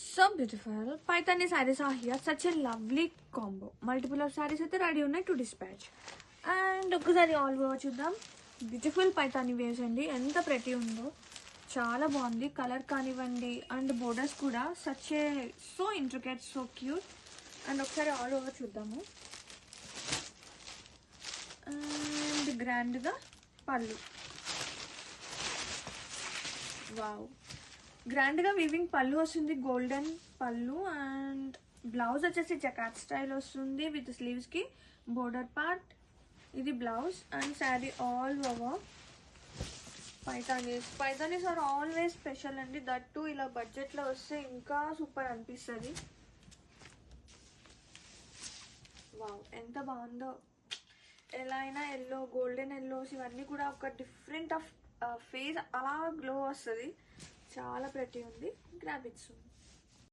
So beautiful Paithani saris are here. Such a lovely combo. Multiple of saris అయితే ready ఉన్నాయి to dispatch. And ఒక్కసారి all over చూద్దాం. Beautiful Paithani weaves అండి, ఎంత ప్రతి ఉందో, చాలా బాగుంది. కలర్ కానివ్వండి అండ్ బోర్డర్స్ కూడా such a so intricate, so cute. And ఒకసారి ఆల్ ఓవర్ చూద్దాము. అండ్ గ్రాండ్గా పళ్ళు, వావ్, గ్రాండ్గా వీవింగ్ పళ్ళు వస్తుంది, గోల్డెన్ పళ్ళు. అండ్ బ్లౌజ్ వచ్చేసి జకాట్ స్టైల్ వస్తుంది విత్ స్లీవ్స్కి బోర్డర్ పార్ట్. ఇది blouse and sari all over Paithanis are always special అండి. దట్టు ఇలా బడ్జెట్లో వస్తే ఇంకా సూపర్ అనిపిస్తుంది. వావ్, ఎంత బాగుందో. ఎలా అయినా ఎల్లో, గోల్డెన్ ఎల్లోస్ ఇవన్నీ కూడా ఒక డిఫరెంట్ ఆఫ్ ఫేస్ అలా గ్లో వస్తుంది. చాలా ప్రతి ఉంది. Grab it's.